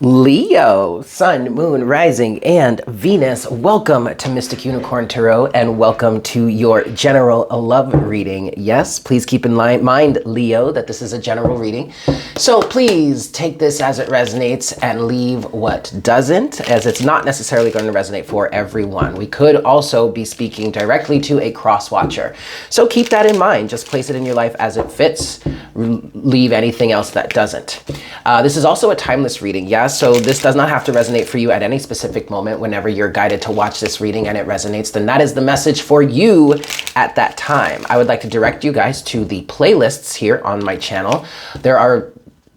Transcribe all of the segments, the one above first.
Leo, Sun, Moon, Rising, and Venus. Welcome to Mystic Unicorn Tarot and welcome to your general love reading. Yes, please keep in mind, Leo, that this is a general reading. So please take this as it resonates and leave what doesn't, as it's not necessarily going to resonate for everyone. We could also be speaking directly to a cross-watcher. So keep that in mind. Just place it in your life as it fits. Leave anything else that doesn't. This is also a timeless reading, yes? So this does not have to resonate for you at any specific moment. Whenever you're guided to watch this reading and it resonates, then that is the message for you at that time. I would like to direct you guys to the playlists here on my channel. There are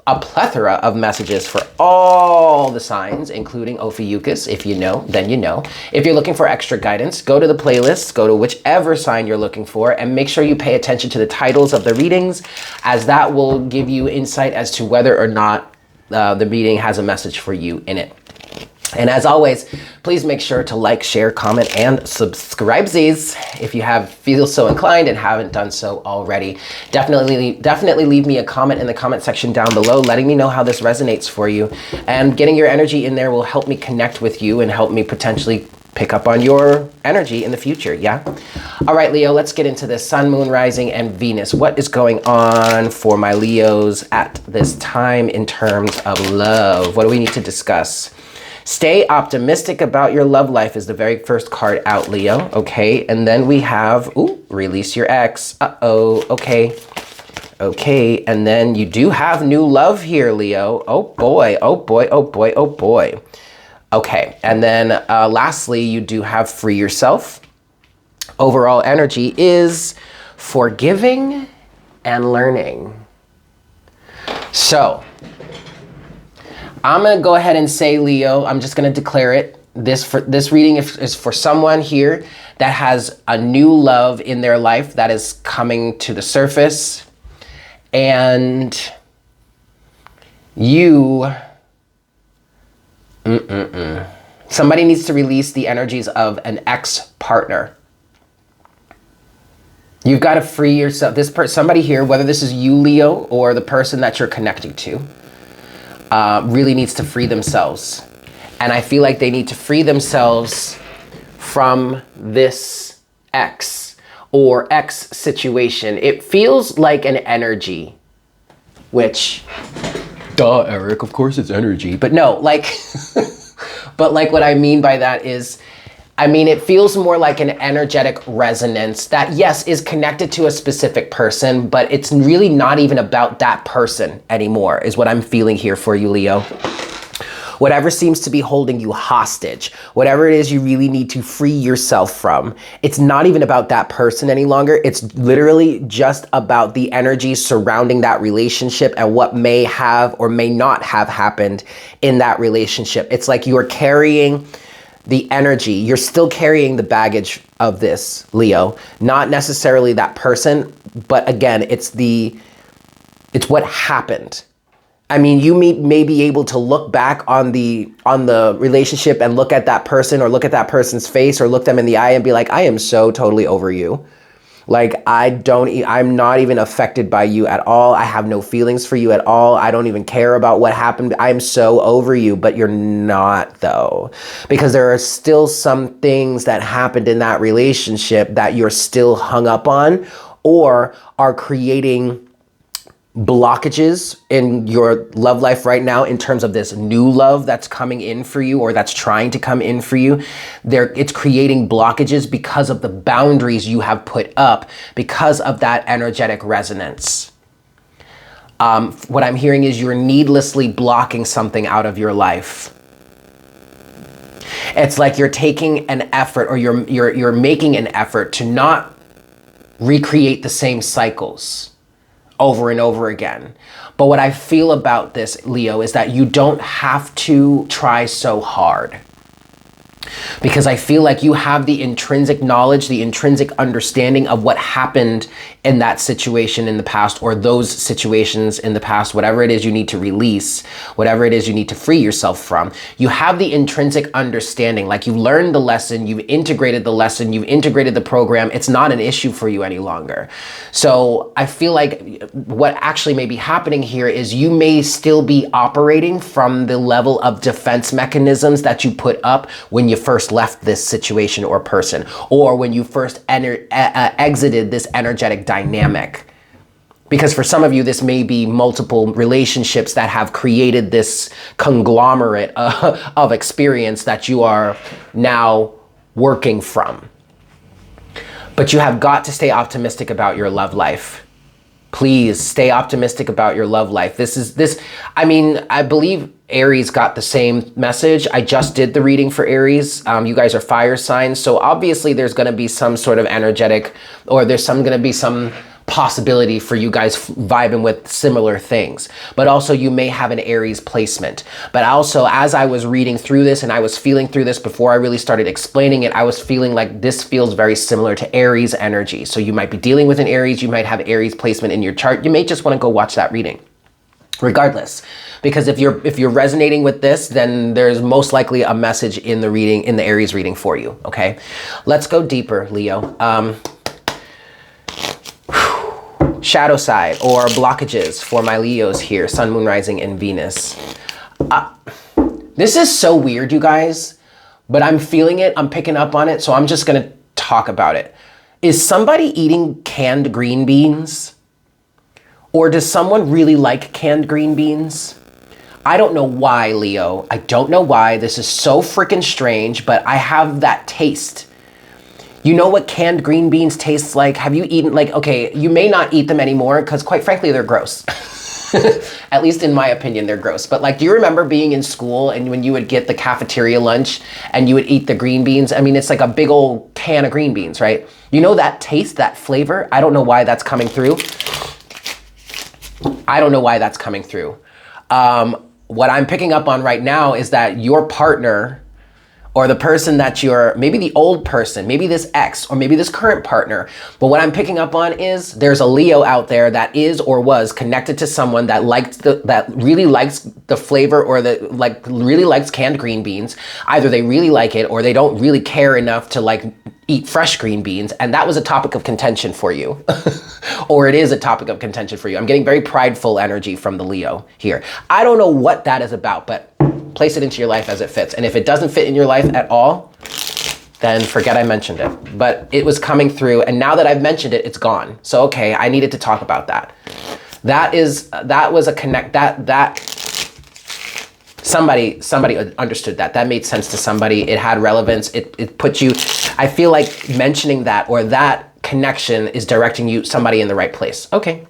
a plethora of messages for all the signs, including Ophiuchus. If you know, then you know. If you're looking for extra guidance, go to the playlists, go to whichever sign you're looking for, and make sure you pay attention to the titles of the readings, as that will give you insight as to whether or not the reading has a message for you in it. And as always, please make sure to like, share, comment, and subscribe if you feel so inclined and haven't done so already. Definitely leave me a comment in the comment section down below, letting me know how this resonates for you. And getting your energy in there will help me connect with you and help me potentially pick up on your energy in the future, yeah? All right, Leo, let's get into this. Sun, Moon, Rising, and Venus. What is going on for my Leos at this time in terms of love? What do we need to discuss? Stay optimistic about your love life is the very first card out, Leo, okay? And then we have, release your ex. Okay. Okay, and then you do have new love here, Leo. Oh boy, oh boy, oh boy, oh boy. Okay, and then lastly, you do have free yourself. Overall energy is forgiving and learning. So, I'm gonna go ahead and say, Leo, I'm just gonna declare it. This reading is for someone here that has a new love in their life that is coming to the surface. And you, somebody needs to release the energies of an ex-partner. You've got to free yourself. Somebody here, whether this is you, Leo, or the person that you're connecting to, really needs to free themselves. And I feel like they need to free themselves from this ex or ex situation. It feels like an energy, which, duh, Eric, of course it's energy. But no, but what I mean by that is, it feels more like an energetic resonance that, yes, is connected to a specific person, but it's really not even about that person anymore, is what I'm feeling here for you, Leo. Whatever seems to be holding you hostage, whatever it is you really need to free yourself from, it's not even about that person any longer. It's literally just about the energy surrounding that relationship and what may have or may not have happened in that relationship. It's like you're carrying the energy, you're still carrying the baggage of this, Leo. Not necessarily that person, but again, it's what happened. You may be able to look back on the relationship and look at that person or look at that person's face or look them in the eye and be like, I am so totally over you. I'm not even affected by you at all. I have no feelings for you at all. I don't even care about what happened. I'm so over you, but you're not, though, because there are still some things that happened in that relationship that you're still hung up on or are creating blockages in your love life right now in terms of this new love that's coming in for you or that's trying to come in for you. It's creating blockages because of the boundaries you have put up because of that energetic resonance. What I'm hearing is you're needlessly blocking something out of your life. It's like you're taking an effort or you're making an effort to not recreate the same cycles over and over again. But what I feel about this, Leo, is that you don't have to try so hard. because I feel like you have the intrinsic knowledge, the intrinsic understanding of what happened in that situation in the past, or those situations in the past, whatever it is you need to release, whatever it is you need to free yourself from. You have the intrinsic understanding, like you've learned the lesson, you've integrated the lesson, you've integrated the program. It's not an issue for you any longer. So I feel like what actually may be happening here is you may still be operating from the level of defense mechanisms that you put up when you first left this situation or person, or when you first exited this energetic dynamic. Because for some of you, this may be multiple relationships that have created this conglomerate of experience that you are now working from. But you have got to stay optimistic about your love life. Please stay optimistic about your love life. I believe Aries got the same message. I just did the reading for Aries. You guys are fire signs. So obviously there's going to be some sort of energetic, or there's going to be some possibility for you guys vibing with similar things. But also you may have an Aries placement. But also, as I was reading through this and I was feeling through this before I really started explaining it, I was feeling like this feels very similar to Aries energy. So you might be dealing with an Aries, you might have Aries placement in your chart. You may just want to go watch that reading. Regardless, because if you're resonating with this, then there's most likely a message in the reading, in the Aries reading for you. Okay, let's go deeper, Leo. Shadow side or blockages for my Leos here, Sun, Moon, Rising, and Venus. This is so weird, you guys, but I'm feeling it. I'm picking up on it, so I'm just gonna talk about it. Is somebody eating canned green beans? Or does someone really like canned green beans? I don't know why, Leo. I don't know why. This is so freaking strange, but I have that taste. You know what canned green beans tastes like? Have you eaten, like, okay, you may not eat them anymore because quite frankly, they're gross. At least in my opinion, they're gross. But like, do you remember being in school and when you would get the cafeteria lunch and you would eat the green beans? I mean, it's like a big old can of green beans, right? You know that taste, that flavor? I don't know why that's coming through. I don't know why that's coming through. What I'm picking up on right now is that your partner, or the person that you're, maybe the old person, maybe this ex, or maybe this current partner. But what I'm picking up on is there's a Leo out there that is or was connected to someone that really likes the flavor, or really likes canned green beans. Either they really like it or they don't really care enough to like eat fresh green beans. And that was a topic of contention for you. Or it is a topic of contention for you. I'm getting very prideful energy from the Leo here. I don't know what that is about, but place it into your life as it fits. And if it doesn't fit in your life at all, then forget I mentioned it. But it was coming through, and now that I've mentioned it, it's gone. So okay, I needed to talk about that. Somebody understood that. That made sense to somebody. It had relevance. It put you, I feel like mentioning that, or that connection is directing somebody in the right place. Okay,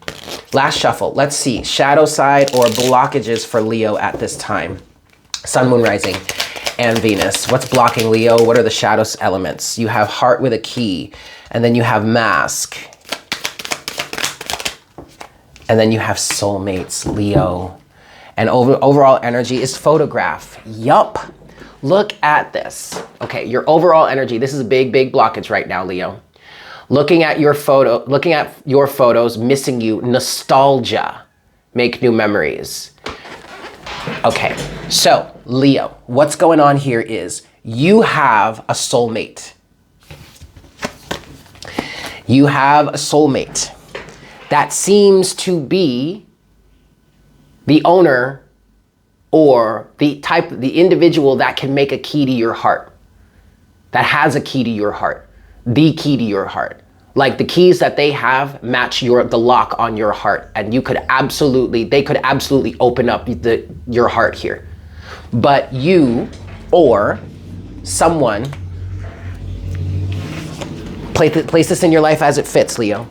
last shuffle. Let's see, shadow side or blockages for Leo at this time. Sun, Moon, Rising, and Venus. What's blocking Leo? What are the shadow elements? You have heart with a key, and then you have mask. And then you have soulmates, Leo. And overall energy is photograph. Yup. Look at this. Okay, your overall energy. This is a big, big blockage right now, Leo. Looking at your photos, missing you, nostalgia. Make new memories. Okay, so Leo, what's going on here is you have a soulmate. You have a soulmate that seems to be the owner, or the individual that can make a key to your heart, that has a key to your heart, the key to your heart. Like the keys that they have match the lock on your heart, and they could absolutely open up your heart here. But you or someone, place this in your life as it fits, Leo.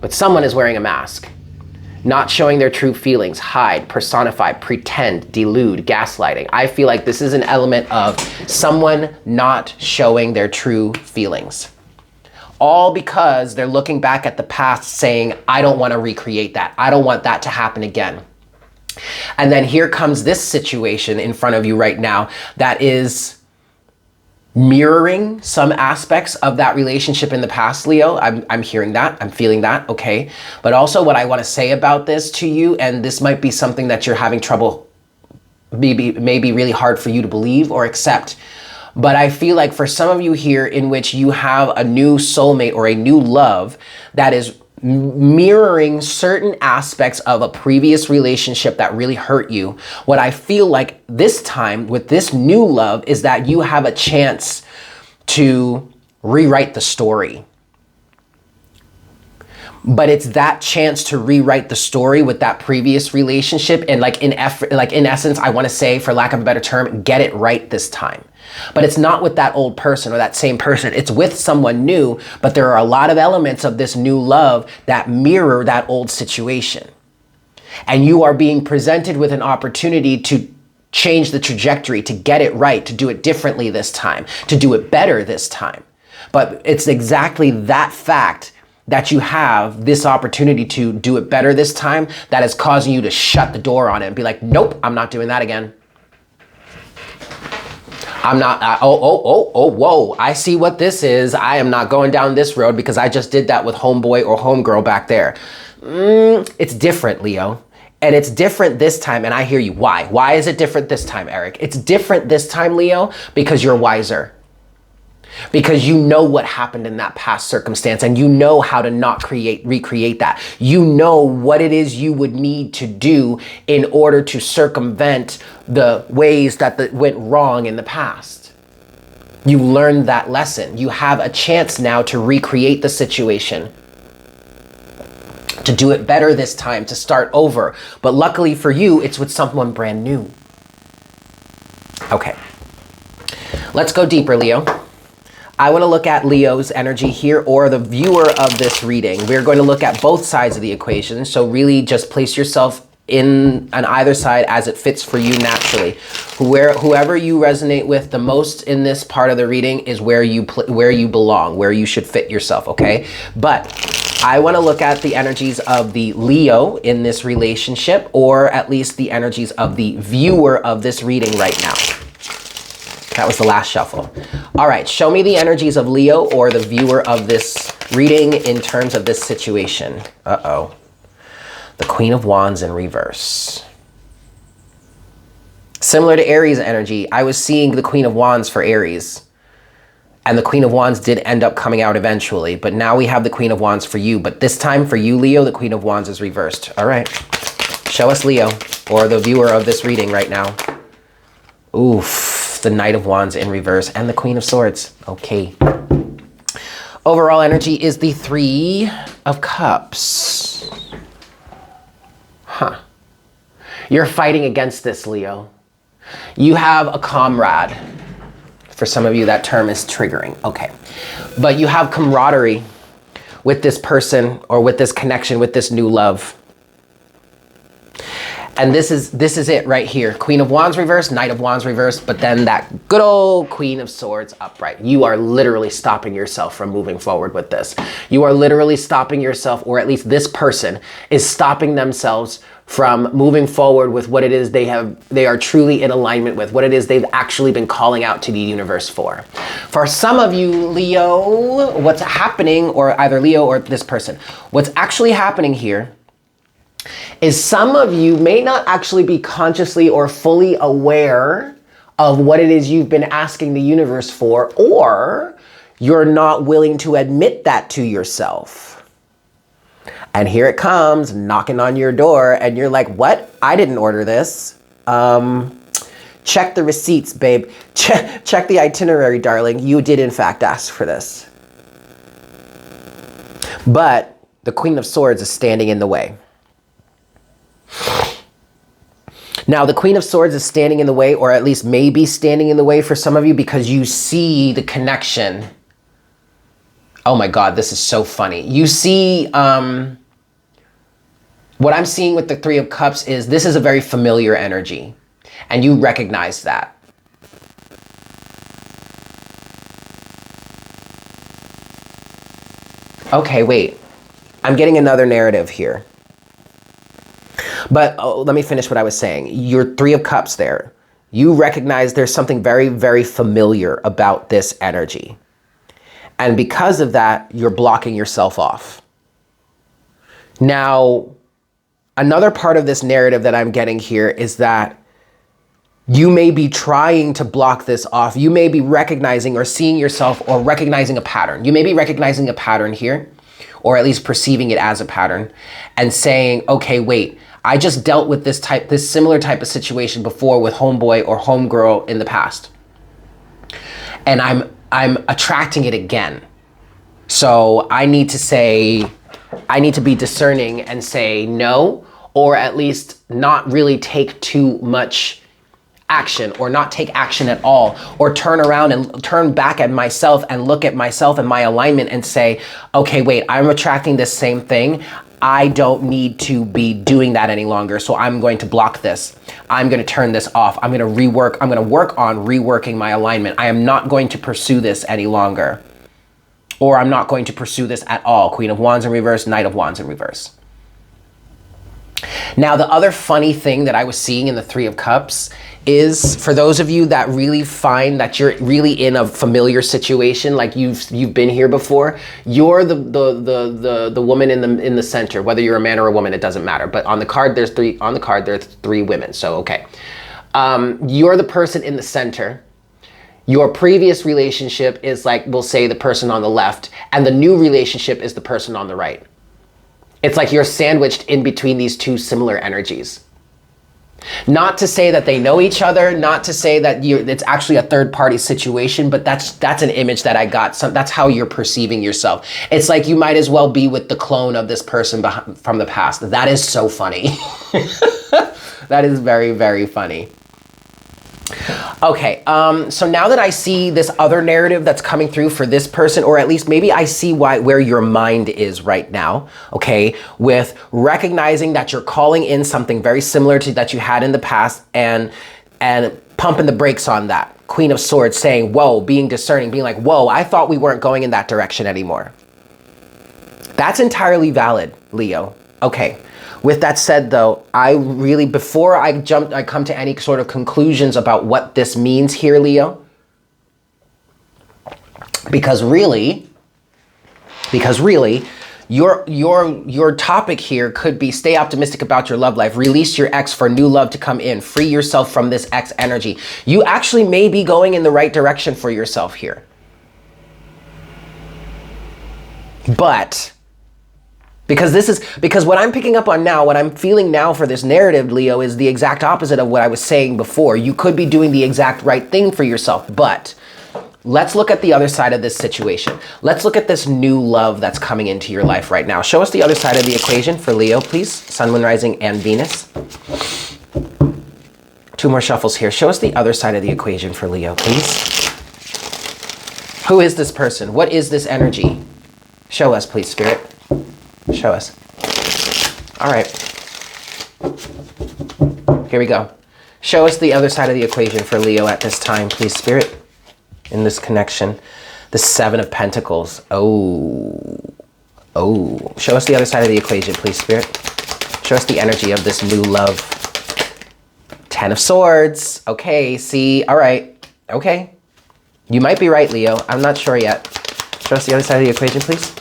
But someone is wearing a mask, not showing their true feelings, hide, personify, pretend, delude, gaslighting. I feel like this is an element of someone not showing their true feelings. All because they're looking back at the past saying, I don't want to recreate that. I don't want that to happen again. And then here comes this situation in front of you right now that is mirroring some aspects of that relationship in the past, Leo. I'm hearing that, I'm feeling that, okay? But also what I want to say about this to you, and this might be something that you're having trouble, maybe really hard for you to believe or accept, but I feel like for some of you here in which you have a new soulmate or a new love that is mirroring certain aspects of a previous relationship that really hurt you, what I feel like this time with this new love is that you have a chance to rewrite the story. But it's that chance to rewrite the story with that previous relationship, and in essence, I want to say, for lack of a better term, get it right this time. But it's not with that old person or that same person. It's with someone new, but there are a lot of elements of this new love that mirror that old situation. And you are being presented with an opportunity to change the trajectory, to get it right, to do it differently this time, to do it better this time. But it's exactly that fact that you have this opportunity to do it better this time that is causing you to shut the door on it and be like, nope, I'm not doing that again. I'm not, whoa, I see what this is. I am not going down this road because I just did that with homeboy or homegirl back there. It's different, Leo. And it's different this time, and I hear you. Why? Why is it different this time, Eric? It's different this time, Leo, because you're wiser. Because you know what happened in that past circumstance, and you know how to not recreate that. You know what it is you would need to do in order to circumvent the ways that went wrong in the past. You learned that lesson. You have a chance now to recreate the situation, to do it better this time, to start over. But luckily for you, it's with someone brand new. Okay, let's go deeper, Leo. I want to look at Leo's energy here, or the viewer of this reading. We're going to look at both sides of the equation. So really just place yourself in on either side as it fits for you naturally. Whoever you resonate with the most in this part of the reading is where you belong, where you should fit yourself, okay? But I want to look at the energies of the Leo in this relationship, or at least the energies of the viewer of this reading right now. That was the last shuffle. All right, show me the energies of Leo or the viewer of this reading in terms of this situation. Uh-oh. The Queen of Wands in reverse. Similar to Aries energy, I was seeing the Queen of Wands for Aries. And the Queen of Wands did end up coming out eventually, but now we have the Queen of Wands for you. But this time for you, Leo, the Queen of Wands is reversed. All right, show us Leo or the viewer of this reading right now. Oof. The Knight of Wands in reverse and the Queen of Swords. Okay. Overall energy is the Three of Cups. Huh. You're fighting against this, Leo. You have a comrade. For some of you, that term is triggering. Okay. But you have camaraderie with this person or with this connection, with this new love. And this is it right here. Queen of Wands reverse, Knight of Wands reverse, but then that good old Queen of Swords upright. You are literally stopping yourself from moving forward with this. You are literally stopping yourself, or at least this person is stopping themselves from moving forward with what it is they are truly in alignment with, what it is they've actually been calling out to the universe for. For some of you, Leo, what's happening, or either Leo or this person, what's actually happening here is some of you may not actually be consciously or fully aware of what it is you've been asking the universe for, or you're not willing to admit that to yourself. And here it comes knocking on your door and you're like, what? I didn't order this. Check the receipts, babe. Check the itinerary, darling. You did in fact ask for this. But the Queen of Swords is standing in the way. Now, the Queen of Swords is standing in the way, or at least maybe standing in the way for some of you, because you see the connection. Oh my God, this is so funny. You see, what I'm seeing with the Three of Cups is this is a very familiar energy, and you recognize that. Okay, wait. I'm getting another narrative here. But let me finish what I was saying. Your Three of Cups there. you recognize there's something very, very familiar about this energy. And because of that, you're blocking yourself off. Now, another part of this narrative that I'm getting here is that you may be trying to block this off. You may be recognizing or seeing yourself or recognizing a pattern. You may be recognizing a pattern here, or at least perceiving it as a pattern, and saying, okay, wait, I just dealt with this similar type of situation before with homeboy or homegirl in the past. And I'm attracting it again. So I need to be discerning and say no, or at least not really take too much action, or not take action at all, or turn around and turn back at myself and look at myself and my alignment and say, okay, wait, I'm attracting this same thing. I don't need to be doing that any longer. So I'm going to block this. I'm going to turn this off. I'm going to work on reworking my alignment. I am not going to pursue this any longer. Or I'm not going to pursue this at all. Queen of Wands in reverse, Knight of Wands in reverse. Now, the other funny thing that I was seeing in the Three of Cups is, for those of you that really find that you're really in a familiar situation, like you've been here before, you're the woman in the center. Whether you're a man or a woman, it doesn't matter. But on the card, there's three women. So okay, you're the person in the center. Your previous relationship is, like, we'll say, the person on the left, and the new relationship is the person on the right. It's like you're sandwiched in between these two similar energies. Not to say that they know each other, not to say that it's actually a third-party situation, but that's an image that I got. That's how you're perceiving yourself. It's like you might as well be with the clone of this person from the past. That is so funny. That is very, very funny. Okay, so now that I see this other narrative that's coming through for this person, or at least maybe I see where your mind is right now, okay, with recognizing that you're calling in something very similar to that you had in the past, and pumping the brakes on that. Queen of Swords saying, whoa, being discerning, being like, whoa, I thought we weren't going in that direction anymore. That's entirely valid, Leo. Okay. With that said, though, before I come to any sort of conclusions about what this means here, Leo, because really, your topic here could be stay optimistic about your love life, release your ex for new love to come in, free yourself from this ex energy. You actually may be going in the right direction for yourself here. But because what I'm picking up on now, what I'm feeling now for this narrative, Leo, is the exact opposite of what I was saying before. You could be doing the exact right thing for yourself, but let's look at the other side of this situation. Let's look at this new love that's coming into your life right now. Show us the other side of the equation for Leo, please. Sun, Moon, Rising, and Venus. Two more shuffles here. Show us the other side of the equation for Leo, please. Who is this person? What is this energy? Show us, please, Spirit. Show us. All right. Here we go. Show us the other side of the equation for Leo at this time, please, Spirit. In this connection. The Seven of Pentacles. Oh. Show us the other side of the equation, please, Spirit. Show us the energy of this new love. Ten of Swords. Okay, see. All right. Okay. You might be right, Leo. I'm not sure yet. Show us the other side of the equation, please.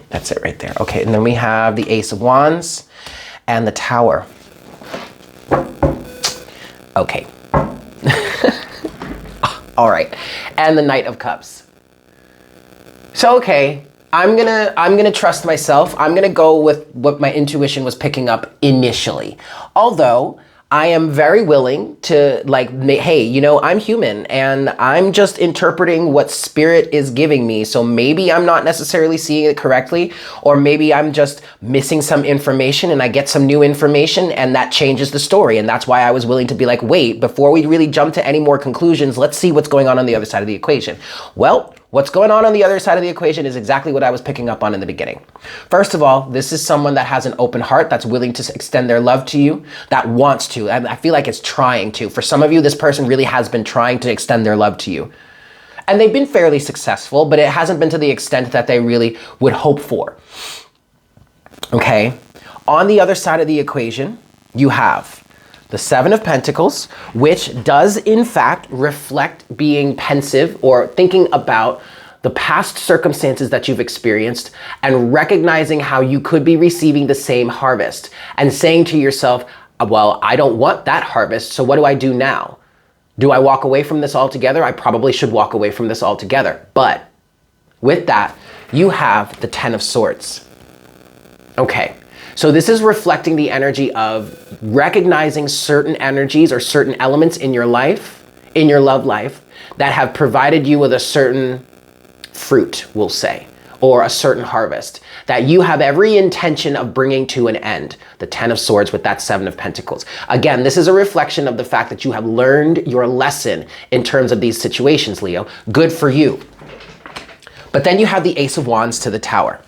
That's it right there. Okay, and then we have the Ace of Wands and the Tower. Okay. All right. And the Knight of Cups. So, okay, I'm gonna trust myself. I'm gonna go with what my intuition was picking up initially. Although I am very willing to, like, hey, you know, I'm human and I'm just interpreting what Spirit is giving me. So maybe I'm not necessarily seeing it correctly, or maybe I'm just missing some information and I get some new information and that changes the story. And that's why I was willing to be like, wait, before we really jump to any more conclusions, let's see what's going on the other side of the equation. Well, what's going on the other side of the equation is exactly what I was picking up on in the beginning. First of all, this is someone that has an open heart, that's willing to extend their love to you, that wants to. I feel like it's trying to. For some of you, this person really has been trying to extend their love to you. And they've been fairly successful, but it hasn't been to the extent that they really would hope for. Okay? On the other side of the equation, you have the Seven of Pentacles, which does in fact reflect being pensive or thinking about the past circumstances that you've experienced and recognizing how you could be receiving the same harvest and saying to yourself, well, I don't want that harvest, so what do I do now? Do I walk away from this altogether? I probably should walk away from this altogether. But with that, you have the Ten of Swords. Okay. So this is reflecting the energy of recognizing certain energies or certain elements in your life, in your love life, that have provided you with a certain fruit, we'll say, or a certain harvest that you have every intention of bringing to an end. The Ten of Swords with that Seven of Pentacles. Again, this is a reflection of the fact that you have learned your lesson in terms of these situations, Leo. Good for you. But then you have the Ace of Wands to the Tower.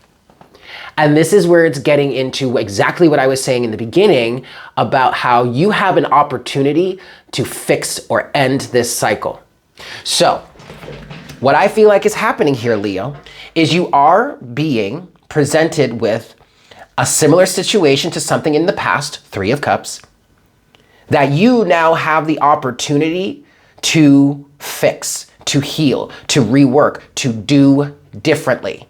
And this is where it's getting into exactly what I was saying in the beginning about how you have an opportunity to fix or end this cycle. So what I feel like is happening here, Leo, is you are being presented with a similar situation to something in the past, Three of Cups, that you now have the opportunity to fix, to heal, to rework, to do differently.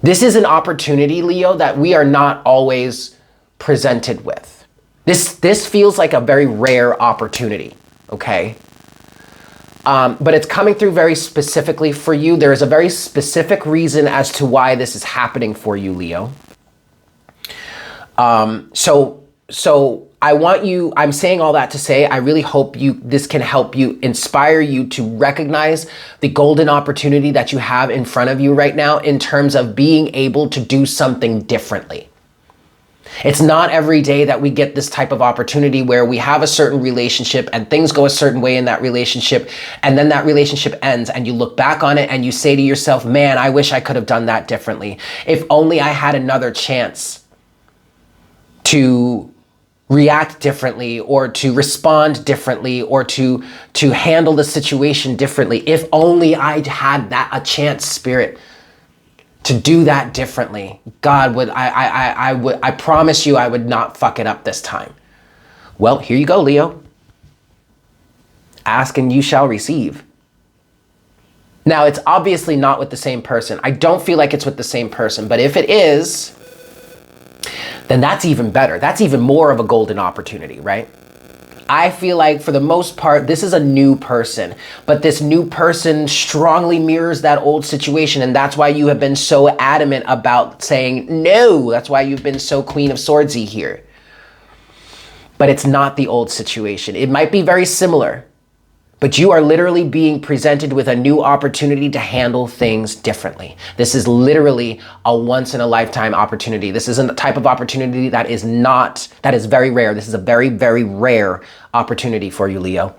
This is an opportunity, Leo, that we are not always presented with. This feels like a very rare opportunity, okay? But it's coming through very specifically for you. There is a very specific reason as to why this is happening for you, Leo. So I want you, I'm saying all that to say, I really hope this can help you, inspire you to recognize the golden opportunity that you have in front of you right now in terms of being able to do something differently. It's not every day that we get this type of opportunity where we have a certain relationship and things go a certain way in that relationship, and then that relationship ends and you look back on it and you say to yourself, man, I wish I could have done that differently. If only I had another chance to react differently or to respond differently or to handle the situation differently. If only I had a chance, Spirit, to do that differently. God, I promise you I would not fuck it up this time. Well, here you go, Leo. Ask and you shall receive. Now, it's obviously not with the same person. I don't feel like it's with the same person, but if it is, then that's even better. That's even more of a golden opportunity, right? I feel like for the most part, this is a new person, but this new person strongly mirrors that old situation. And that's why you have been so adamant about saying no. That's why you've been so Queen of Swordsy here. But it's not the old situation. It might be very similar, but you are literally being presented with a new opportunity to handle things differently. This is literally a once in a lifetime opportunity. This isn't the type of opportunity that is very rare. This is a very, very rare opportunity for you, Leo.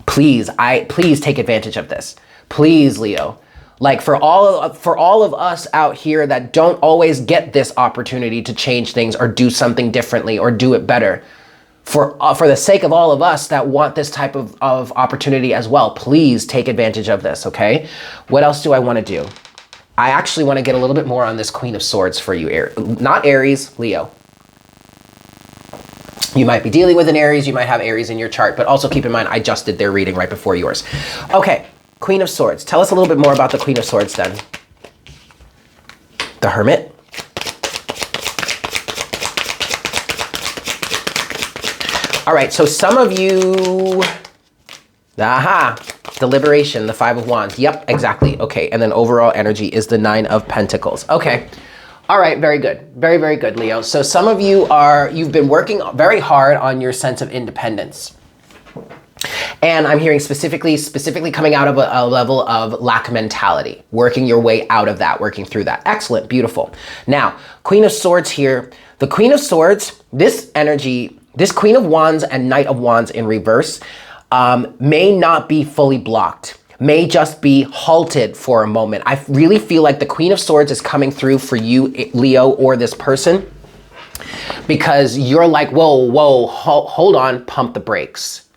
Please take advantage of this. Please, Leo. Like for all of us out here that don't always get this opportunity to change things or do something differently or do it better, for the sake of all of us that want this type of opportunity as well, please take advantage of this, okay? What else do I want to do? I actually want to get a little bit more on this Queen of Swords for you, not Aries, Leo. You might be dealing with an Aries, you might have Aries in your chart, but also keep in mind, I just did their reading right before yours. Okay, Queen of Swords. Tell us a little bit more about the Queen of Swords then. The Hermit. All right, so some of you, deliberation, the Five of Wands. Yep, exactly. Okay, and then overall energy is the Nine of Pentacles. Okay, all right, very good. Very, very good, Leo. So some of you you've been working very hard on your sense of independence. And I'm hearing specifically coming out of a level of lack mentality, working your way out of that, working through that. Excellent, beautiful. Now, Queen of Swords here. The Queen of Swords, this energy, this Queen of Wands and Knight of Wands in reverse may not be fully blocked, may just be halted for a moment. I really feel like the Queen of Swords is coming through for you, Leo, or this person, because you're like, whoa, hold on, pump the brakes.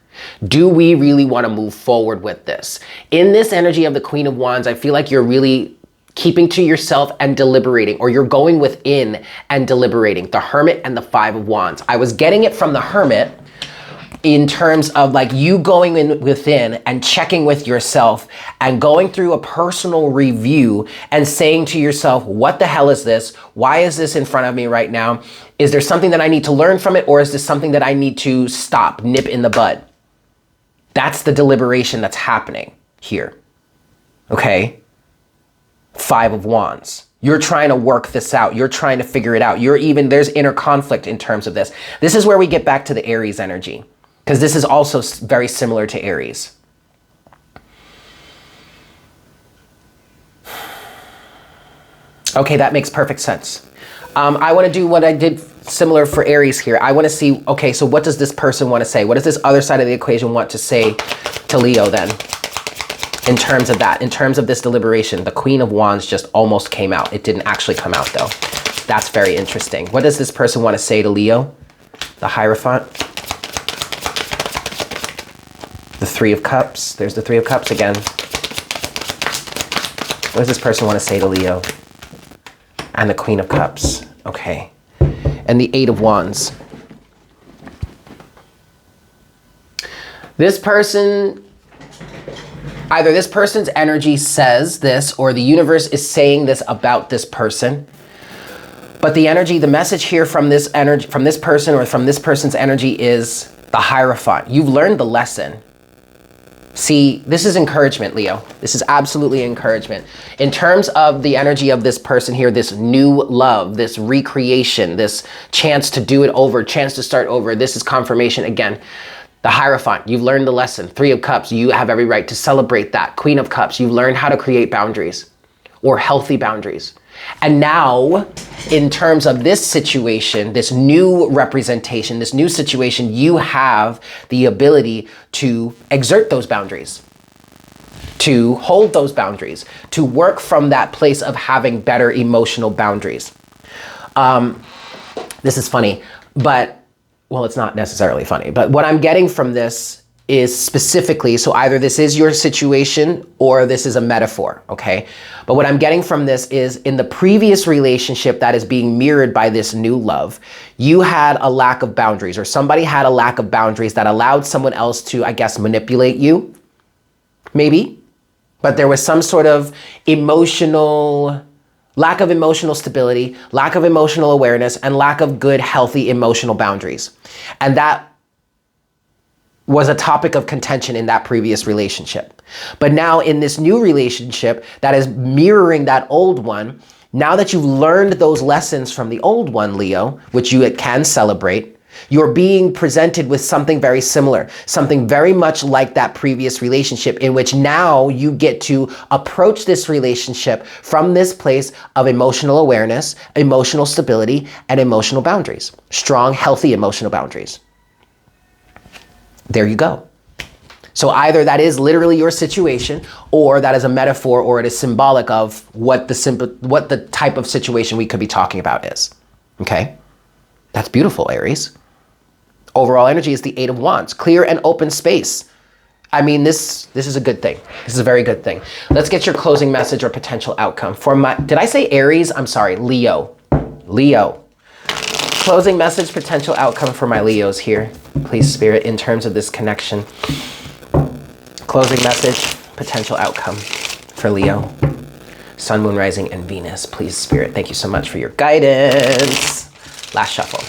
Do we really want to move forward with this? In this energy of the Queen of Wands, I feel like you're really keeping to yourself and deliberating, or you're going within and deliberating. The Hermit and the Five of Wands. I was getting it from the Hermit in terms of like you going in within and checking with yourself and going through a personal review and saying to yourself, what the hell is this? Why is this in front of me right now? Is there something that I need to learn from it? Or is this something that I need to stop, nip in the bud? That's the deliberation that's happening here. Okay? Five of Wands. You're trying to work this out. You're trying to figure it out. There's inner conflict in terms of this. This is where we get back to the Aries energy, because this is also very similar to Aries. Okay, that makes perfect sense. I want to do what I did similar for Aries here. I want to see, okay, so what does this person want to say? What does this other side of the equation want to say to Leo then? In terms of that, in terms of this deliberation, the Queen of Wands just almost came out. It didn't actually come out though. That's very interesting. What does this person want to say to Leo? The Hierophant. The Three of Cups. There's the Three of Cups again. What does this person want to say to Leo? And the Queen of Cups. Okay. And the Eight of Wands. This person, either this person's energy says this, or the universe is saying this about this person. But the energy, the message here from this energy, from this person or from this person's energy is the Hierophant. You've learned the lesson. See, this is encouragement, Leo. This is absolutely encouragement. In terms of the energy of this person here, this new love, this recreation, this chance to do it over, chance to start over, this is confirmation again. The Hierophant, you've learned the lesson. Three of Cups, you have every right to celebrate that. Queen of Cups, you've learned how to create boundaries or healthy boundaries. And now, in terms of this situation, this new representation, this new situation, you have the ability to exert those boundaries, to hold those boundaries, to work from that place of having better emotional boundaries. This is funny, but well, it's not necessarily funny, but what I'm getting from this is specifically, so either this is your situation or this is a metaphor, okay? But what I'm getting from this is in the previous relationship that is being mirrored by this new love, you had a lack of boundaries, or somebody had a lack of boundaries that allowed someone else to, I guess, manipulate you, maybe. But there was some sort of lack of emotional stability, lack of emotional awareness, and lack of good, healthy emotional boundaries. And that was a topic of contention in that previous relationship. But now in this new relationship that is mirroring that old one, now that you've learned those lessons from the old one, Leo, which you can celebrate, you're being presented with something very similar, something very much like that previous relationship, in which now you get to approach this relationship from this place of emotional awareness, emotional stability, and emotional boundaries. Strong, healthy emotional boundaries. There you go. So either that is literally your situation, or that is a metaphor, or it is symbolic of what the type of situation we could be talking about is. Okay? That's beautiful, Aries. Overall energy is the Eight of Wands. Clear and open space. I mean, this is a good thing. This is a very good thing. Let's get your closing message or potential outcome. Did I say Aries? I'm sorry, Leo. Leo. Closing message, potential outcome for my Leos here. Please, Spirit, in terms of this connection. Closing message, potential outcome for Leo. Sun, Moon, Rising, and Venus. Please, Spirit, thank you so much for your guidance. Last shuffle.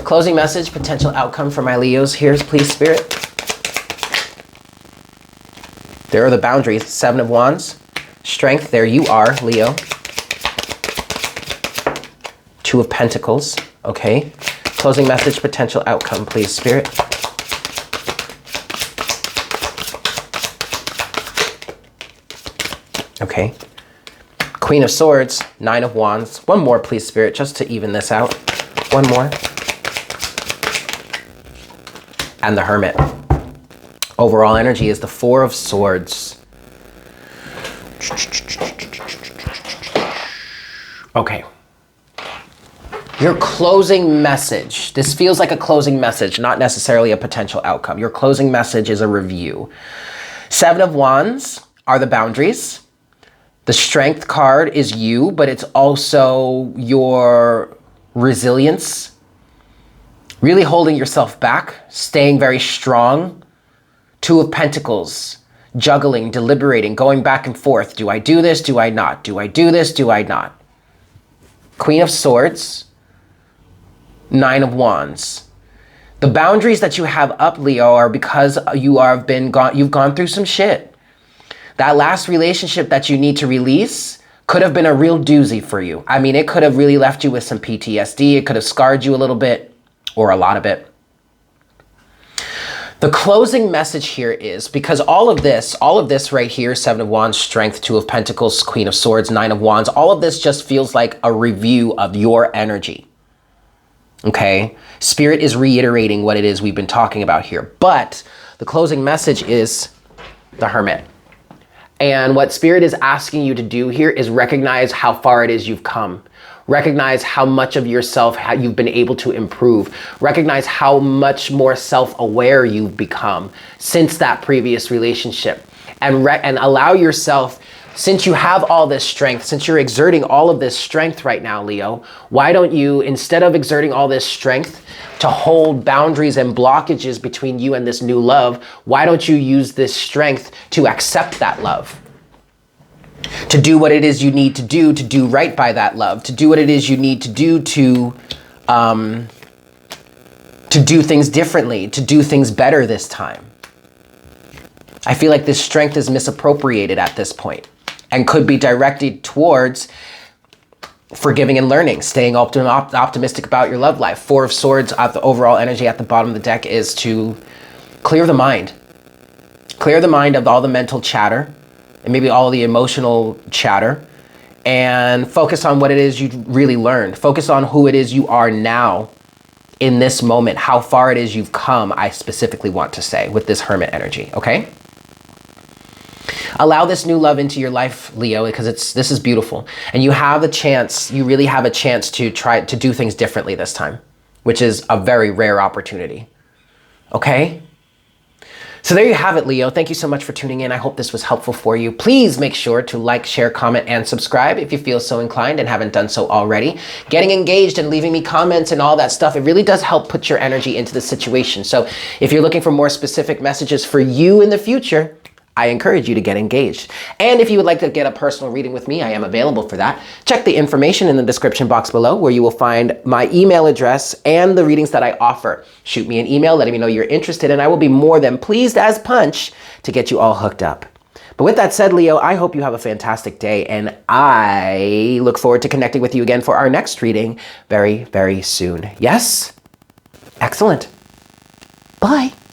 Closing message, potential outcome for my Leos here. Please, Spirit. There are the boundaries. Seven of Wands. Strength, there you are, Leo. Two of Pentacles. Okay. Closing message, potential outcome, please, Spirit. Okay. Queen of Swords, Nine of Wands. One more, please, Spirit, just to even this out. One more. And the Hermit. Overall energy is the Four of Swords. Okay. Your closing message. This feels like a closing message, not necessarily a potential outcome. Your closing message is a review. Seven of Wands are the boundaries. The Strength card is you, but it's also your resilience, really holding yourself back, staying very strong. Two of Pentacles, juggling, deliberating, going back and forth. Do I do this? Do I not? Do I do this? Do I not? Queen of Swords, Nine of Wands. The boundaries that you have up, Leo, are because you've gone through some shit. That last relationship that you need to release could have been a real doozy for you. I mean, it could have really left you with some PTSD. It could have scarred you a little bit, or a lot of it. The closing message here is, because all of this right here, Seven of Wands, Strength, Two of Pentacles, Queen of Swords, Nine of Wands, all of this just feels like a review of your energy. Okay? Spirit is reiterating what it is we've been talking about here. But the closing message is the Hermit. And what Spirit is asking you to do here is recognize how far it is you've come. Recognize how much of yourself you've been able to improve. Recognize how much more self-aware you've become since that previous relationship. And allow yourself, since you have all this strength, since you're exerting all of this strength right now, Leo, why don't you, instead of exerting all this strength to hold boundaries and blockages between you and this new love, why don't you use this strength to accept that love? To do what it is you need to do right by that love, to do what it is you need to do to do things differently, to do things better this time. I feel like this strength is misappropriated at this point and could be directed towards forgiving and learning, staying optimistic about your love life. Four of Swords, the overall energy at the bottom of the deck is to clear the mind. Clear the mind of all the mental chatter, and maybe all the emotional chatter, and focus on what it is you really learned. Focus on who it is you are now in this moment, how far it is you've come, I specifically want to say, with this Hermit energy, okay? Allow this new love into your life, Leo, because this is beautiful. And you have a chance, you really have a chance to try to do things differently this time, which is a very rare opportunity, okay? So there you have it, Leo. Thank you so much for tuning in. I hope this was helpful for you. Please make sure to like, share, comment, and subscribe if you feel so inclined and haven't done so already. Getting engaged and leaving me comments and all that stuff, it really does help put your energy into the situation. So if you're looking for more specific messages for you in the future, I encourage you to get engaged. And if you would like to get a personal reading with me, I am available for that. Check the information in the description box below, where you will find my email address and the readings that I offer. Shoot me an email letting me know you're interested, and I will be more than pleased as punch to get you all hooked up. But with that said, Leo, I hope you have a fantastic day, and I look forward to connecting with you again for our next reading very, very soon. Yes? Excellent. Bye.